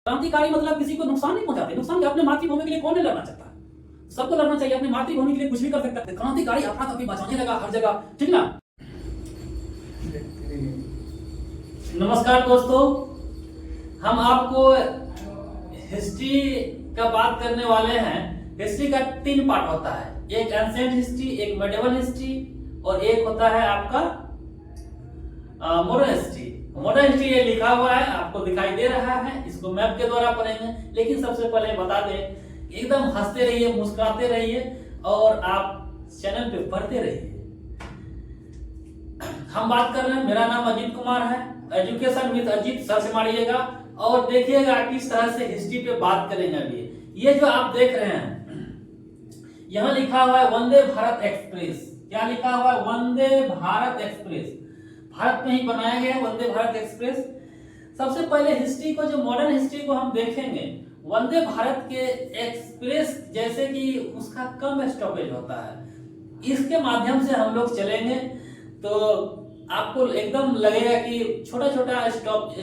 क्रांतिकारी मतलब किसी को नुकसान नहीं पहुंचाते। नुकसान क्या, अपने मातृभूमि के लिए कौन नहीं लड़ना चाहता है? सबको लड़ना चाहिए, अपनी मातृभूमि के लिए कुछ भी कर सकता है। क्रांतिकारी अपना कभी बचाने लगा हर जगह, ठीक ना। नमस्कार दोस्तों, हम आपको हिस्ट्री का बात करने वाले हैं। हिस्ट्री का 3 पार्ट होता है, एक एंशिएंट हिस्ट्री, एक मेडिवल हिस्ट्री और एक होता है आपका मॉडर्न हिस्ट्री। मॉडर्न हिस्ट्री ये लिखा हुआ है, आपको दिखाई दे रहा है, इसको मैप के द्वारा पढ़ेंगे। लेकिन सबसे पहले बता दें, एकदम हंसते रहिए, मुस्कुराते रहिए और आप चैनल पे पढ़ते रहिए। हम बात कर रहे हैं, मेरा नाम अजीत कुमार है, एजुकेशन विद अजीत सर्च मारिएगा और देखिएगा किस तरह से हिस्ट्री पे बात करेंगे। अभी ये जो आप देख रहे हैं, यहाँ लिखा हुआ है वंदे भारत एक्सप्रेस। क्या लिखा हुआ है? वंदे भारत एक्सप्रेस। भारत में ही बनाया गया है वंदे भारत एक्सप्रेस। सबसे पहले हिस्ट्री को, जो मॉडर्न हिस्ट्री को हम देखेंगे, वंदे भारत के एक्सप्रेस जैसे कि उसका कम स्टॉपेज होता है, इसके माध्यम से हम लोग चलेंगे तो आपको एकदम लगेगा कि छोटा छोटा स्टॉप,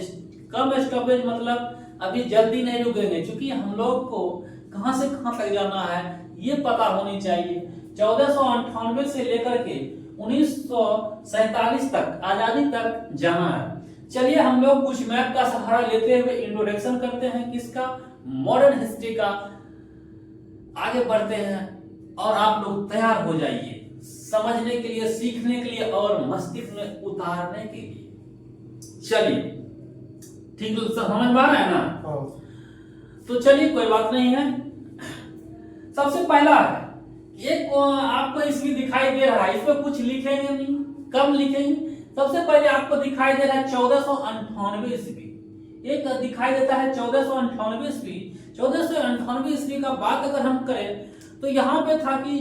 कम स्टॉपेज मतलब अभी जल्दी नहीं रुकेंगे, क्योंकि हम लोग को कहां से कहां तक जाना है ये पता होनी चाहिए। 1498 से लेकर के 1947 तक, आजादी तक जाना है। चलिए हम लोग कुछ मैप का सहारा लेते हुए इंट्रोडक्शन करते हैं किसका, मॉडर्न हिस्ट्री का। आगे बढ़ते हैं और आप लोग तैयार हो जाइए समझने के लिए, सीखने के लिए और मस्तिष्क में उतारने के लिए। चलिए, ठीक समझ में आ रहा है ना? तो चलिए, कोई बात नहीं है। सबसे पहला है, एक आपको इसमें दिखाई दे रहा है, इसमें कुछ लिखेंगे नहीं, कम लिखेंगे। सबसे पहले आपको दिखाई दे रहा है 1498 ईस्वी। एक दिखाई देता है 1498 ईस्वी। 1498 ईस्वी का बात अगर हम करें तो यहाँ पे था कि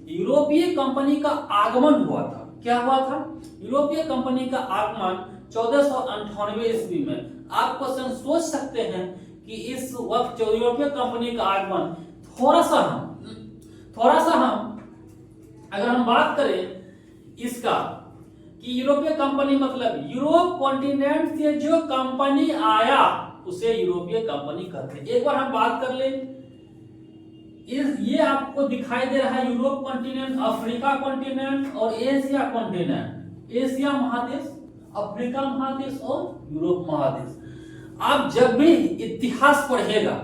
यूरोपीय कंपनी का आगमन हुआ था। क्या हुआ था? यूरोपीय कंपनी का आगमन 1498 ईस्वी में। आप क्वेश्चन सोच सकते हैं कि इस वक्त जो यूरोपीय कंपनी का आगमन, थोड़ा सा हम अगर हम बात करें इसका कि यूरोपीय कंपनी मतलब यूरोप कॉन्टिनेंट से जो कंपनी आया उसे यूरोपीय कंपनी कहते हैं। एक बार हम बात कर ले, ये आपको दिखाई दे रहा है यूरोप कॉन्टिनेंट, अफ्रीका कॉन्टिनेंट और एशिया कॉन्टिनेंट। एशिया महादेश, अफ्रीका महादेश और यूरोप महादेश। आप जब भी इतिहास पढ़ेगा,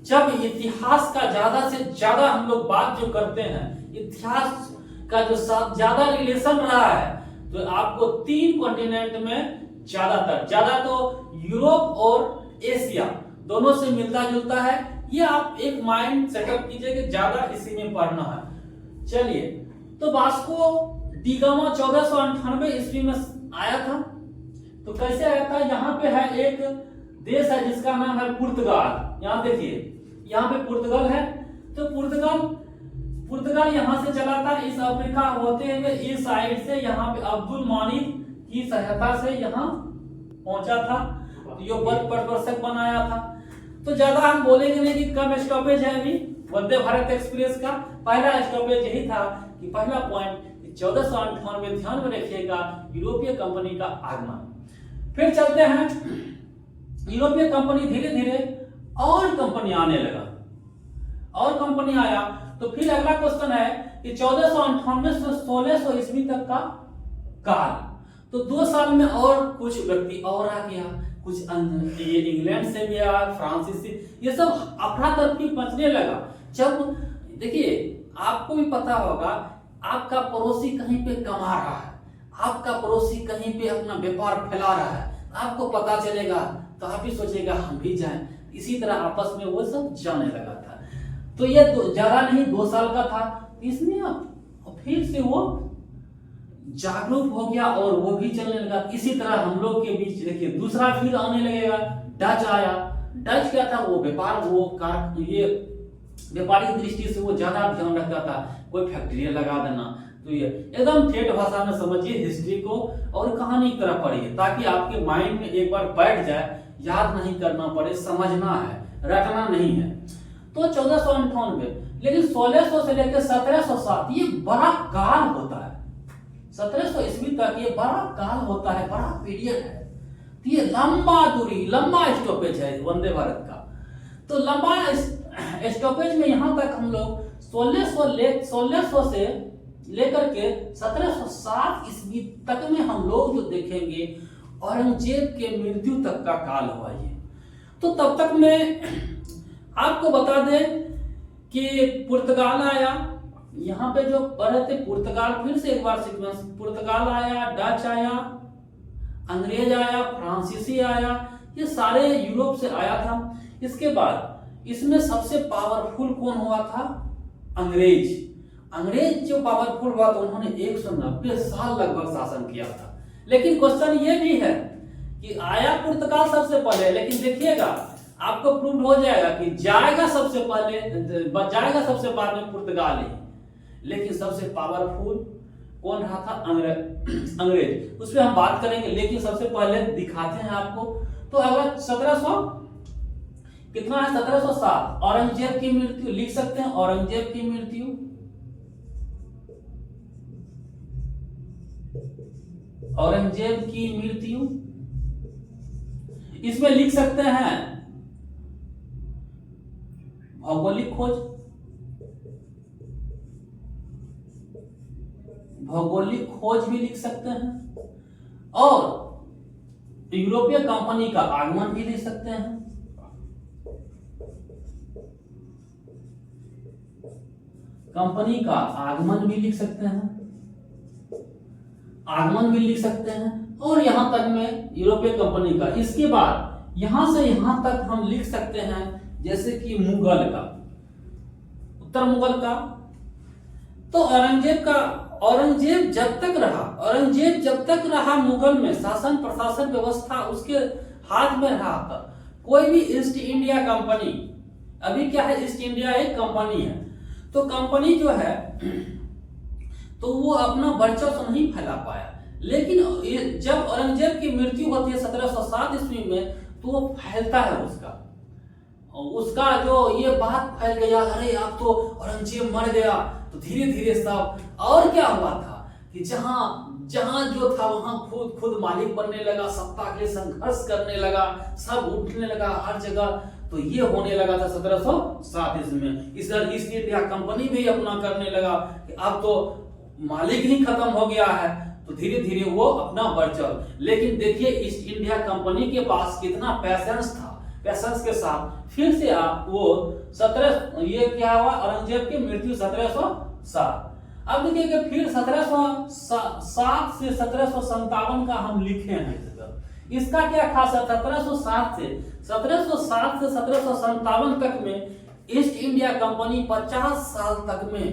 जब इतिहास का ज्यादा से ज्यादा हम लोग बात जो करते हैं, इतिहास का जो ज्यादा रिलेशन रहा है, तो आपको 3 कॉन्टिनेंट में ज्यादा तो यूरोप और एशिया दोनों से मिलता जुलता है। ये आप एक माइंड सेटअप कीजिए कि ज्यादा इसी में पढ़ना है। चलिए, तो वास्को डी गामा 1498 ईस्वी में आया था। तो कैसे आया था? यहाँ पे है एक देश है जिसका नाम है पुर्तगाल। यहाँ देखिए, यहाँ पे पुर्तगाल है। तो पुर्तगाल यहाँ से चला था, इस अफ्रीका होते हुए इस साइड से यहाँ पे अब्दुल मानिक की सहायता से यहाँ पहुंचा था। यो बल प्रदर्शक बनाया था। तो ज्यादा हम बोलेंगे नहीं कि कम स्टॉपेज है अभी वंदे भारत एक्सप्रेस का। पहला स्टॉपेज यही था कि पहला पॉइंट 1498 ध्यान में रखिएगा, यूरोपीय कंपनी का आगमन। फिर चलते हैं, यूरोपीय कंपनी धीरे धीरे और कंपनी आने लगा, और कंपनी आया। तो फिर अगला क्वेश्चन है कि 1498 से 1600 ईस्वी तक का काल। तो 2 साल में और कुछ व्यक्ति और आ गया, कुछ ये इंग्लैंड से भी आया, फ्रांस से, ये सब अफरा तफरी मचने लगा। जब देखिए, आपको भी पता होगा, आपका पड़ोसी कहीं पे कमा रहा है, आपका पड़ोसी कहीं पे अपना व्यापार फैला रहा है, आपको पता चलेगा तो आप भी सोचेगा हम भी जाएं। इसी तरह आपस में वो सब जाने लगा था। तो ये ज्यादा नहीं, 2 साल का था। इसमें फिर से वो जागरूक हो गया और वो भी चलने लगा। इसी तरह हम लोग के बीच देखिए दूसरा फिर आने लगेगा, डच आया। डच क्या था? वो व्यापार, ये व्यापारिक दृष्टि से वो ज्यादा ध्यान रखता था, कोई फैक्ट्री लगा देना। तो ये एकदम ठेठ भाषा में समझिए हिस्ट्री को और कहानी की तरह पढ़िए, ताकि आपके माइंड में एक बार बैठ जाए, याद नहीं करना पड़े, समझना है, रटना नहीं है। तो 1498, लेकिन 1600 से लेकर 1707 ये बड़ा काल होता है। 1700 ईस्वी तक ये बड़ा काल होता है, बड़ा पीरियड है। तो ये लंबा दूरी, लंबा स्टॉपेज है वंदे भारत का। तो लंबा स्टॉपेज में यहाँ तक हम लोग 1600 से लेकर के 1707 ईस्वी तक में हम लोग जो देखेंगे औरंगजेब के मृत्यु तक का काल हुआ ये। तो तब तक में आपको बता दें कि पुर्तगाल आया, यहाँ पे जो पढ़े थे पुर्तगाल, फिर से एक बार सीक्वेंस, पुर्तगाल आया, डच आया, अंग्रेज आया, फ्रांसीसी आया, ये सारे यूरोप से आया था। इसके बाद इसमें सबसे पावरफुल कौन हुआ था? अंग्रेज। अंग्रेज जो पावरफुल हुआ तो उन्होंने 190 साल लगभग शासन किया था। लेकिन क्वेश्चन ये भी है कि आया पुर्तगाल सबसे पहले, लेकिन देखिएगा आपको प्रूव हो जाएगा कि जाएगा सबसे पहले, जाएगा सबसे बाद में पुर्तगाल ही, लेकिन सबसे पावरफुल कौन रहा था? अंग्रेज। उस पर हम बात करेंगे, लेकिन सबसे पहले दिखाते हैं आपको। तो अगर 1700 कितना है? 1707। औरंगजेब की मृत्यु लिख सकते हैं, औरंगजेब की मृत्यु, औरंगजेब की मृत्यु। इसमें लिख सकते हैं भौगोलिक खोज, भौगोलिक खोज भी लिख सकते हैं, और यूरोपीय कंपनी का आगमन भी लिख सकते हैं। कंपनी का आगमन भी लिख सकते हैं, आगमन भी लिख सकते हैं, और यहां तक में यूरोपीय कंपनी का। इसके बाद यहां से यहां तक हम लिख सकते हैं जैसे कि मुगल का, उत्तर मुगल का। तो औरंगजेब जब तक रहा, औरंगजेब जब तक रहा मुगल में, शासन प्रशासन व्यवस्था उसके हाथ में रहा था। कोई भी ईस्ट इंडिया कंपनी, अभी क्या है, ईस्ट इंडिया एक कंपनी है, तो कंपनी जो है तो वो अपना वर्चस्व नहीं फैला पाया। लेकिन जब औरंगजेब की मृत्यु होती है 1707 ईस्वी में, तो वो फैलता है उसका जो ये बात फैल गया, अरे अब तो औरंगजेब मर गया, तो धीरे धीरे सब। और क्या हुआ था कि जहां जो था वहां खुद मालिक बनने लगा, सत्ता के संघर्ष करने लगा, सब उठने लगा हर जगह। तो ये होने लगा था 1707 ईस्वी में। इधर ईस्ट इंडिया कंपनी भी अपना करने लगा कि अब तो मालिक ही खत्म हो गया है, तो धीरे धीरे वो अपना वर्चस्व। लेकिन देखिए ईस्ट इंडिया कंपनी के पास कितना पैसेंस था, पैसेंस के साथ फिर से वो 17 ये क्या हुआ, औरंगजेब की मृत्यु 1707। अब देखिए कि फिर 1707 से 1757 का हम लिखे हैं। इसका क्या खास है? 1707 से 1757 तक में ईस्ट इंडिया कंपनी 50 साल तक में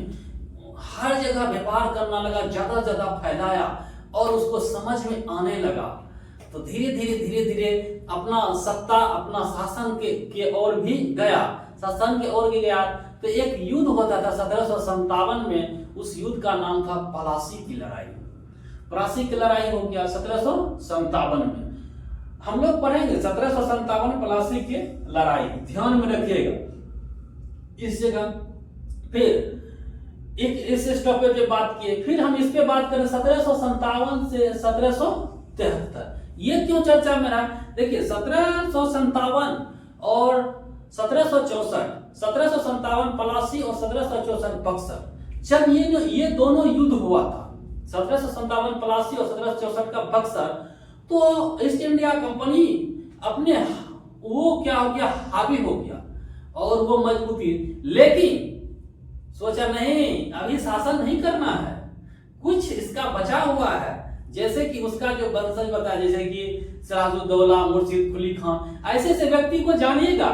हर जगह व्यापार करना लगा, ज्यादा फैलाया और उसको समझ में आने लगा। तो धीरे धीरे अपना सत्ता, अपना शासन के ओर भी गया, शासन के ओर भी गया। तो एक युद्ध होता था 1757 में, उस युद्ध का नाम था प्लासी की लड़ाई। प्लासी की लड़ाई हो गया 1757 में। हम लोग पढ़ेंगे 1757 प्लासी की लड़ाई, ध्यान में रखिएगा इस जगह। फिर एक इस स्टॉपेज पे बात किए, फिर हम इस पे बात करें 1757 से 1773। ये क्यों चर्चा में रहा? देखिए 1757 और 1764, 1757 प्लासी और 1764 बक्सर, जब ये दोनों युद्ध हुआ था, 1757 प्लासी और 1764 का बक्सर, तो ईस्ट इंडिया कंपनी अपने वो क्या हो गया, हावी हो गया और वो मजबूती। लेकिन सोचा नहीं, अभी शासन नहीं करना है, कुछ इसका बचा हुआ है। जैसे कि उसका जो वंशज बताया, जैसे कि सिराजुद्दौला, मुर्शिद कुली खान, ऐसे व्यक्ति को जानिएगा,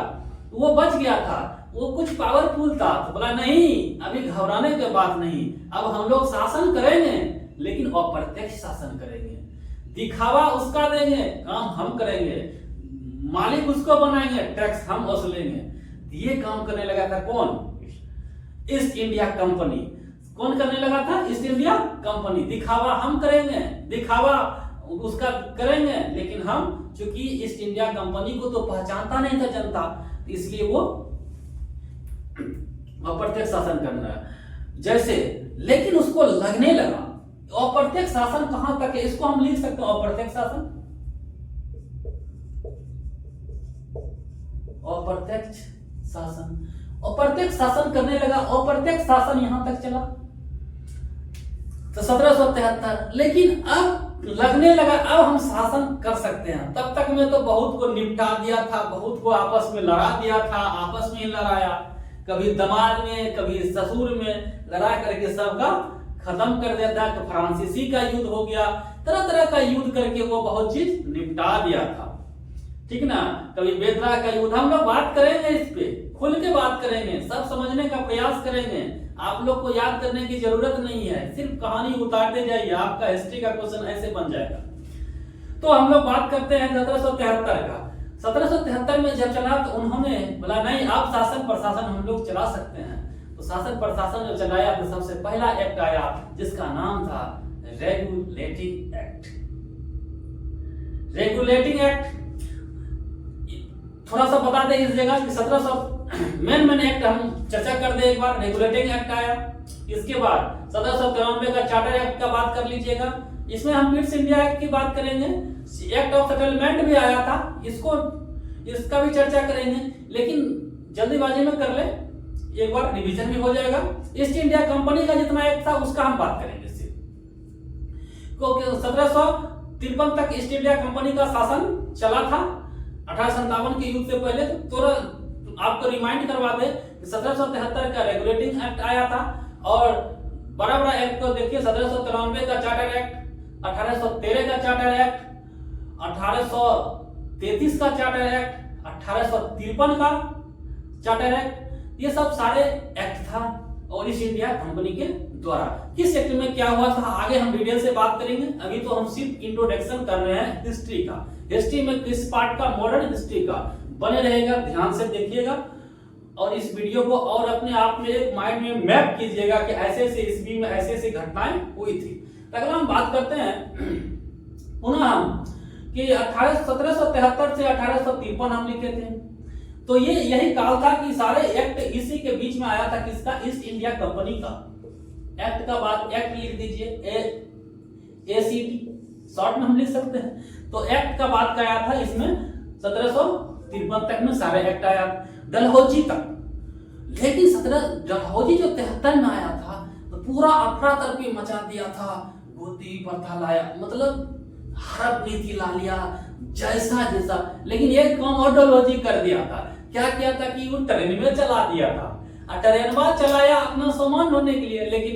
वो बच गया था, वो कुछ पावरफुल था। तो बोला नहीं, अभी घबराने की बात नहीं, अब हम लोग शासन करेंगे, लेकिन अप्रत्यक्ष शासन करेंगे, दिखावा उसका देंगे, काम हम करेंगे, मालिक उसको बनाएंगे, टैक्स हम वसूलेंगे। ये काम करने लगा था कौन? East India company. कौन करने लगा था? East India company. दिखावा हम करेंगे, दिखावा उसका करेंगे, लेकिन हम चूंकि ईस्ट इंडिया कंपनी को तो पहचानता नहीं था जनता, इसलिए वो अप्रत्यक्ष शासन करना है जैसे। लेकिन उसको लगने लगा अप्रत्यक्ष शासन कहां तक है, इसको हम लिख सकते हैं अप्रत्यक्ष शासन, अप्रत्यक्ष शासन, और प्रत्येक शासन करने लगा और प्रत्येक शासन यहां तक चला तो 1773। लेकिन अब लगने लगा अब हम शासन कर सकते हैं। तब तक में तो बहुत को निपटा दिया था, बहुत को आपस में लड़ा दिया था, आपस में ही लड़ाया, कभी दामाद में कभी ससुर में लड़ा करके सबका खत्म कर दिया था। तो फ्रांसीसी का युद्ध हो गया, तरह तरह का युद्ध करके वो बहुत चीज निपटा दिया था, ठीक ना। कभी बेदरा का युद्ध, हम लोग बात करेंगे, इस पे खुल के बात करेंगे, सब समझने का प्रयास करेंगे। आप लोग को याद करने की जरूरत नहीं है, सिर्फ कहानी उतारते जाइए, आपका हिस्ट्री का क्वेश्चन ऐसे बन जाएगा। तो हम लोग बात करते हैं 1773 का। 1773 में जब चला तो उन्होंने बोला नहीं, आप शासन प्रशासन हम लोग चला सकते हैं। तो शासन प्रशासन जो चलाया तो सबसे पहला एक्ट आया जिसका नाम था रेगुलेटिंग एक्ट। रेगुलेटिंग एक्ट थोड़ा सा बता दें इस जगह कि 1700 मेन एक्ट हम चर्चा कर दे एक बार। रेगुलेटिंग एक्ट आया, इसके बाद 1793 का चार्टर एक्ट का बात कर लीजिएगा। इसमें हम ब्रिटिश इंडिया एक्ट की बात करेंगे। एक्ट ऑफ सेटलमेंट भी आया था, इसका भी चर्चा करेंगे, लेकिन जल्दीबाजी में कर ले, एक बार रिवीजन भी हो जाएगा। ईस्ट इंडिया कंपनी का जितना एक्ट था उसका हम बात करेंगे सिर्फ, क्योंकि 1753 तक ईस्ट इंडिया कंपनी का शासन चला था। 1857 के युद्ध से पहले तो थोड़ा आपको रिमाइंड करवा दे, 1773 का रेगुलेटिंग एक्ट आया था और बड़ा बड़ा एक्ट तो देखिए 1793 का चार्टर एक्ट, 1813 का चार्टर एक्ट, 1833 का चार्टर एक्ट, 1853 का चार्टर एक्ट, ये सब सारे एक्ट था और ईस्ट इंडिया कंपनी के द्वारा। किस एक्ट में क्या हुआ था आगे हम डिटेल से बात करेंगे। अभी तो हम सिर्फ इंट्रोडक्शन कर रहे हैं हिस्ट्री का। हिस्ट्री में किस पार्ट का, मॉडर्न हिस्ट्री का बने रहेगा, ध्यान से देखिएगा और इस वीडियो को और अपने आप में एक माइंड में मैप कीजिएगा कि ऐसे ऐसे ईस्वी में ऐसे ऐसे घटनाएं हुई थी। अगला हम बात करते हैं पुनः हम कि 1773 से 1853 हम लिखे थे, तो ये यही काल था कि सारे एक्ट इसी के बीच में आया था। किसका? ईस्ट इंडिया कंपनी का एक्ट का बात, एक्ट लिख दीजिए एसीटी, शॉर्ट में हम लिख सकते हैं। तो एक्ट का बात का आया था इसमें 1753 तक में सारे एक्ट आया, डलहौजी तक। लेकिन डलहौजी जो 73 में आया था तो पूरा अफरा तफरी मचा दिया था, गोदी प्रथा लाया, मतलब हड़प नीति ला लिया जैसा जैसा। लेकिन एक काम और डलहौजी कर दिया था, क्या किया था कि वो ट्रेन में चला दिया था, ट्रेन में चलाया अपना सामान ढोने के लिए, लेकिन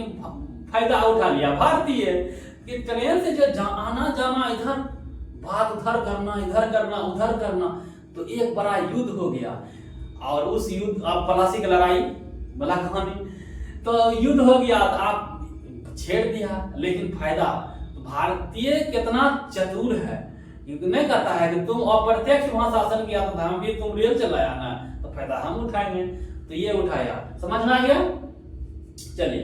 फायदा उठा लिया भारतीय कि ट्रेन से जो आना जाना, इधर बात उधर करना, इधर करना उधर करना, तो एक बड़ा युद्ध हो गया। और उस युद्ध, आप पलासी की लड़ाई बला कहानी, तो युद्ध हो गया, आप छेड़ दिया, लेकिन फायदा भारतीय कितना चतुर है, नहीं कहता है कि तुम अप्रत्यक्ष वहां शासन किया तो हम भी तुम रेल चलाया ना, तो फायदा हम उठाएंगे, तो ये उठाया। समझ में आ गया? चलिए,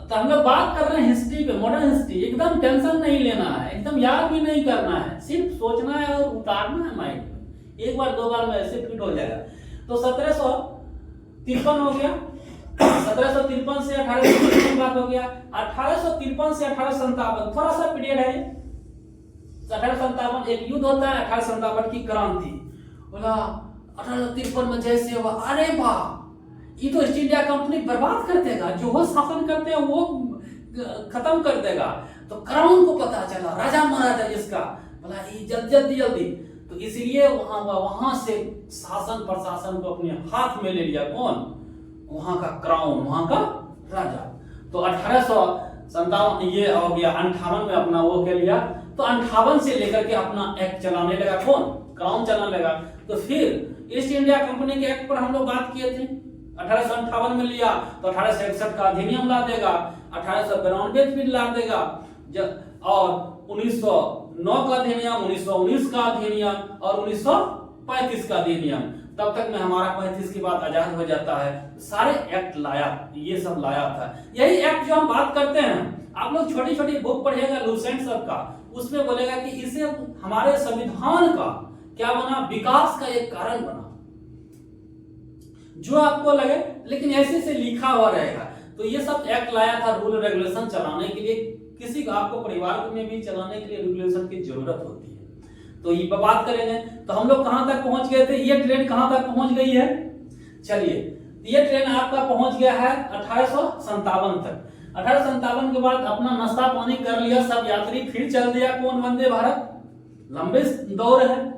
तो हम लोग बात कर रहे हैं हिस्ट्री पे, मॉडर्न हिस्ट्री। एकदम टेंशन नहीं लेना है, एकदम याद भी नहीं करना है, सिर्फ सोचना है और उतारना है माइंड में। एक बार दो बार में ऐसे फिट हो जाएगा। तो 1753 हो गया, 1753 से 1853 बात हो गया, 1853 से 1857 थोड़ा सा पीरियड है। 1857 एक युद्ध होता है, 1857 की क्रांति। बोला 1853 में जैसे हुआ, अरे वाह, ये तो ईस्ट इंडिया कंपनी बर्बाद कर देगा, जो वो शासन करते हैं वो खत्म कर देगा। तो क्राउन को पता चला, राजा महाराजा जिसका, बोला ये जल्दी, तो इसलिए वहां से शासन प्रशासन को अपने हाथ में ले लिया। कौन? वहां का क्राउन, वहां का राजा। तो 1857 ये हो गया, 58 में अपना वो कर लिया। तो 58 से लेकर के अपना एक्ट चलाने लगा, कौन? क्राउन चलाने लगा। तो फिर ईस्ट इंडिया कंपनी के एक्ट पर हम लोग बात किए थे, 1858 में लिया, तो 1861 का अधिनियम ला देगा, 1892 फिर ला देगा, और 1909 का अधिनियम, 1919 का अधिनियम और 1935 का अधिनियम। तब तक में हमारा 35 के बाद आजाद हो जाता है। सारे एक्ट लाया, ये सब लाया था। यही एक्ट जो हम बात करते हैं, आप लोग छोटी छोटी बुक पढ़िएगा लूसेंट सब का, उसमें बोलेगा कि इसे हमारे संविधान का क्या बना, विकास का एक कारण बना, जो आपको लगे, लेकिन ऐसे से लिखा हुआ रहेगा। तो ये सब एक्ट लाया था रूल रेगुलेशन चलाने के लिए। किसी को आपको परिवार में भी चलाने के लिए रेगुलेशन की जरूरत होती है। तो ये बात करेंगे, तो हम लोग कहां तक पहुंच गए थे, ये ट्रेन कहां तक पहुंच गई है, चलिए ये ट्रेन आपका पहुंच गया है 1857 तक। 1857 के बाद अपना नाश्ता पानी कर लिया सब यात्री, फिर चल दिया कौन, वंदे भारत, लंबे दौर है।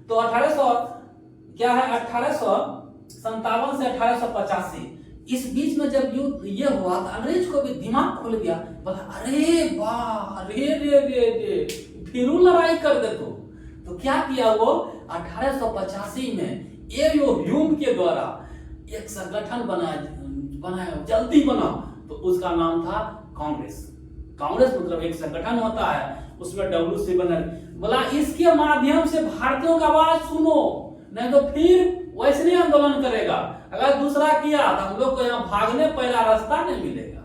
तो 1857 से 1885 इस बीच में जब युद्ध ये हुआ तो अंग्रेज को भी दिमाग खुल गया, बोला अरे वाह रे रे रे रे फिर लड़ाई कर दे। तो क्या किया वो 1885 में एओ ह्यूम के द्वारा एक संगठन बनाया जल्दी बना, तो उसका नाम था कांग्रेस। कांग्रेस मतलब एक संगठन होता है, उसमें WC बोला इसके माध्यम से भारतीयों का आवाज सुनो, नहीं तो फिर वैसे नहीं आंदोलन करेगा। अगर दूसरा किया तो हम लोग को यहाँ भागने पहला रास्ता नहीं मिलेगा।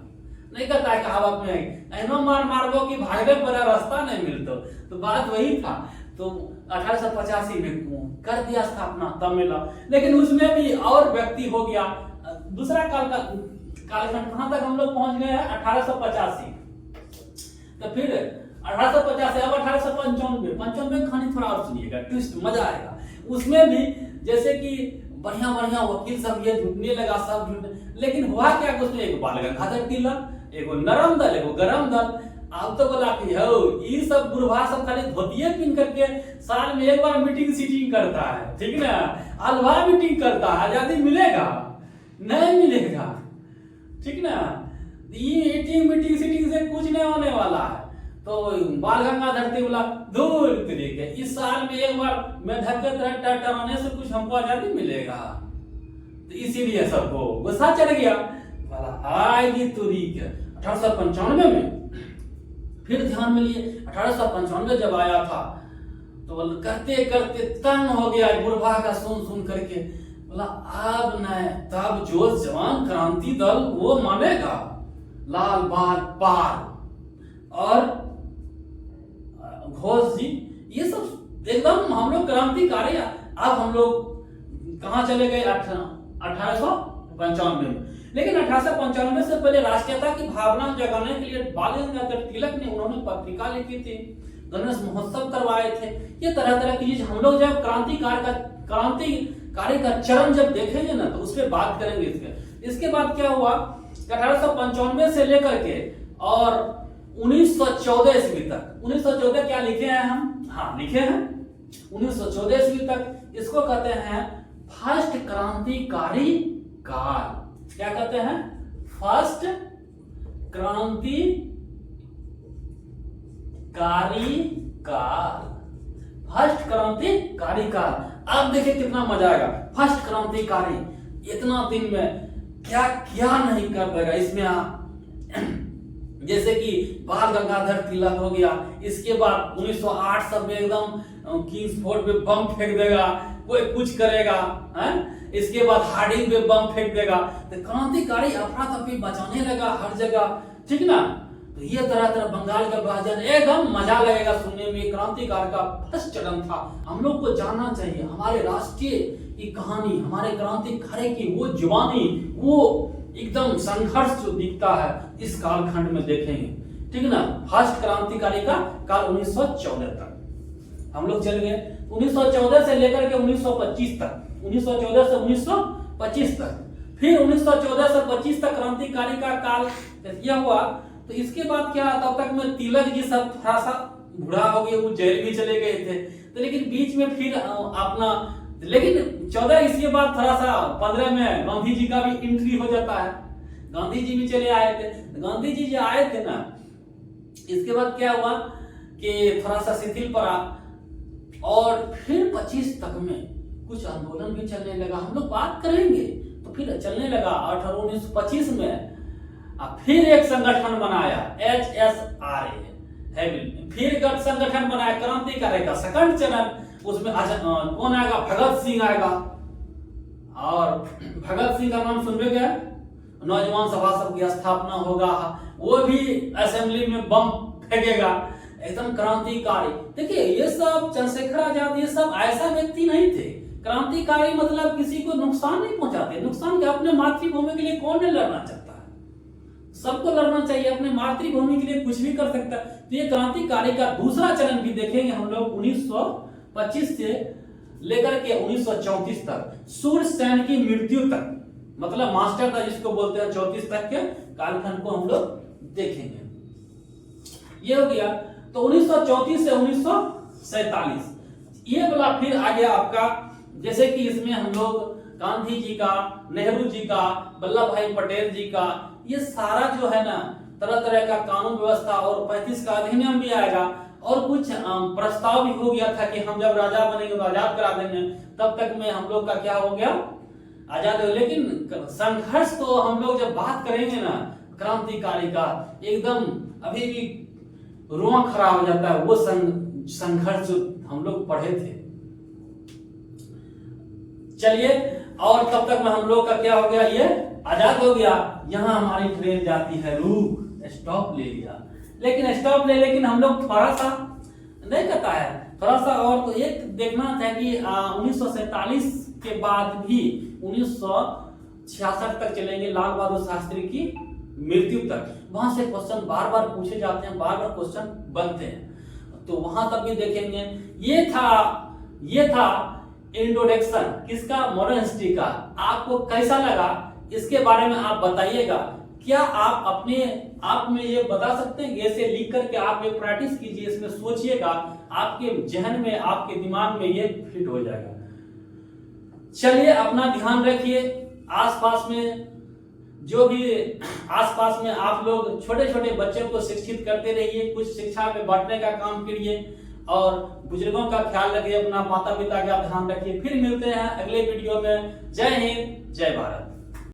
नहीं कहता है कहावत में ऐनो मार मारबो कि भागने पहला रास्ता नहीं मिलता। तो बात वही था। तो 1885 में कर दिया स्थापना, तब मिला। लेकिन उसमें भी और व्यक्ति हो गया। दूसरा कालखंड कहां तक हम लोग पहुंच गए हैं 1885। तो फिर 1885 अब 1895 कहानी थोड़ा और सुनिएगा, ट्विस्ट मजा आएगा। उसमें भी जैसे कि बढ़िया बढ़िया वकील सब ये जुटने लगा, सब जुटने। लेकिन हुआ क्या कि उसमें एक बाल गंगाधर तिलक, एगो नरम दल, एगो गरम दल। अब तो बोला कि हो ये सब बुढ़वा सब खाली धोतिये पहन करके साल में एक बार मीटिंग सीटिंग करता है, ठीक ना, अलवा मीटिंग करता है, आजादी मिलेगा नहीं मिलेगा, ठीक ना। ये मीटिंग सीटिंग से कुछ नहीं होने वाला है। तो बाल गंगाधर तिलक दूर तरीके इस साल में एक बार मैं धक्के टराने से कुछ हमको आजादी मिलेगा। तो इसीलिए सबको गुस्सा चढ़ गया, बोला आएगी तुरी के। 1895 में फिर ध्यान में लिए 1895 जब आया था तो करते करते तंग हो गया बुढ़वा का सुन करके। बोला अब नहीं, तब जो जवान क्रांति दल वो मानेगा, लाल बाल पार और घोष जी ये सब एकदम हम लोग क्रांतिकारी। अब हम लोग कहां चले गए 1895 में। लेकिन 1895 से पहले राष्ट्रीयता की भावना जगाने के लिए बाल गंगाधर तिलक ने उन्होंने पत्रिका लिखी थी, गणेश महोत्सव करवाए थे। ये तरह तरह की चीज हम लोग जब क्रांतिकारी का चरण जब देखेंगे ना तो उस पर बात करेंगे। इसके बाद क्या हुआ 1895 से लेकर के और 1914 ईस्वी तक, 1914 क्या लिखे हैं हम, हाँ लिखे हैं 1914 ईस्वी तक। इसको कहते हैं फर्स्ट क्रांतिकारी काल। क्या कहते हैं, फर्स्ट क्रांतिकारी काल, फर्स्ट क्रांतिकारी काल। अब देखिए कितना मजा आएगा। फर्स्ट क्रांतिकारी इतना दिन में क्या क्या नहीं कर देगा इसमें। जैसे कि बाल गंगाधर तिलक हो गया, इसके बाद 1908 सब में एकदम किंग्स फोर्ट पे बम फेंक देगा, कोई कुछ करेगा है? इसके बाद हार्डिंग पे बम फेंक देगा। तो क्रांतिकारी अफरा तफरी बचाने लगा हर जगह, ठीक ना। तो ये तरह तरह बंगाल का विभाजन एकदम मजा लगेगा सुनने में। क्रांतिकारी का फर्स्ट चरण था। हम लोग को जानना चाहिए हमारे राष्ट्रीय की कहानी, हमारे क्रांतिकारी की वो जुबानी, वो एकदम संघर्ष जो दिखता है इस कालखंड में देखेंगे, ठीक ना। फर्स्ट क्रांतिकारी का काल 1914 तक हम लोग चल गए। 1914 से लेकर के 1925 तक, 1914 से 1925 तक, फिर 1914 से 25 तक क्रांतिकारी का काल यह हुआ। तो इसके बाद क्या, तब तक में तिलक जी सब थोड़ा सा बूढ़ा हो गए, वो जेल भी चले गए थे। तो लेकिन बीच में फिर अपना, लेकिन 14 इसके बाद थोड़ा सा 15 में गांधी जी का भी एंट्री हो जाता है। गांधी जी भी चले आए थे। गांधी जी जो आए थे ना, इसके बाद क्या हुआ कि थोड़ा सा शिथिल पड़ा और फिर 25 तक में कुछ आंदोलन भी चलने लगा। हम लोग बात करेंगे तो फिर चलने लगा। 1925 में फिर एक संगठन बनाया HSRA, फिर संगठन बनाया क्रांतिकारी का सेकंड चरण। उसमें कौन आएगा, भगत सिंह आएगा। और भगत सिंह का नाम सुनबे गया, नौजवान सभा सब की स्थापना होगा, वो भी असेंबली में बम फेंकेगा, एकदम क्रांतिकारी। देखिए ये सब चंद्रशेखर आजाद ये सब ऐसा व्यक्ति नहीं थे। क्रांतिकारी मतलब किसी को नुकसान नहीं पहुंचाते। नुकसान के अपने मातृभूमि के लिए कौन नहीं लड़ना चाहता है, सबको लड़ना चाहिए। अपने मातृभूमि के लिए कुछ भी कर सकता है। तो ये क्रांतिकारी का दूसरा चरण भी देखेंगे हम लोग 1925 से लेकर के 1934 तक, सूर्यसेन की मृत्यु तक, मतलब मास्टर का जिसको बोलते हैं 34 तक के कालखंड को हम लोग देखेंगे। ये हो गया। तो 1934 से 1947 ये वाला फिर आ गया आपका, जैसे कि इसमें हम लोग गांधी जी का, नेहरू जी का, वल्लभ भाई पटेल जी का, ये सारा जो है ना तरह तरह का कानून व्यवस्था और 35 का अधिनियम भी आएगा, और कुछ प्रस्ताव भी हो गया था कि हम जब राजा बनेंगे तो आजाद करा देंगे, तब तक में हम लोग का क्या हो गया, आजाद हो। लेकिन संघर्ष तो हम लोग जब बात करेंगे ना क्रांतिकारी का, एकदम अभी भी रोआ खड़ा हो जाता है वो संघर्ष जो हम लोग पढ़े थे। चलिए, और तब तक में हम लोग का क्या हो गया, ये आजाद हो गया। यहाँ हमारी ट्रेन जाती है, रुक, स्टॉप ले लिया, लेकिन स्टॉप ले, लेकिन हम लोग थोड़ा सा नहीं कहता है, थोड़ा सा और तो एक देखना था कि 1947 के बाद भी 1966 तक चलेंगे, लाल बहादुर शास्त्री की मृत्यु तक। वहां से क्वेश्चन बार बार पूछे जाते हैं, बार बार क्वेश्चन बनते हैं, तो वहां तक भी देखेंगे। ये था इंट्रोडक्शन किसका, मॉडर्न हिस्ट्री का। आपको कैसा लगा इसके बारे में आप बताइएगा। क्या आप अपने आप में ये बता सकते हैं, ऐसे लिख करके आप ये प्रैक्टिस कीजिए, इसमें सोचिएगा, आपके जहन में, आपके दिमाग में ये फिट हो जाएगा। चलिए, अपना ध्यान रखिए, आसपास में जो भी आसपास में आप लोग छोटे छोटे बच्चों को शिक्षित करते रहिए, कुछ शिक्षा में बांटने का काम करिए, और बुजुर्गों का ख्याल रखिए, अपना माता पिता का ध्यान रखिए। फिर मिलते हैं अगले वीडियो में। जय हिंद, जय भारत।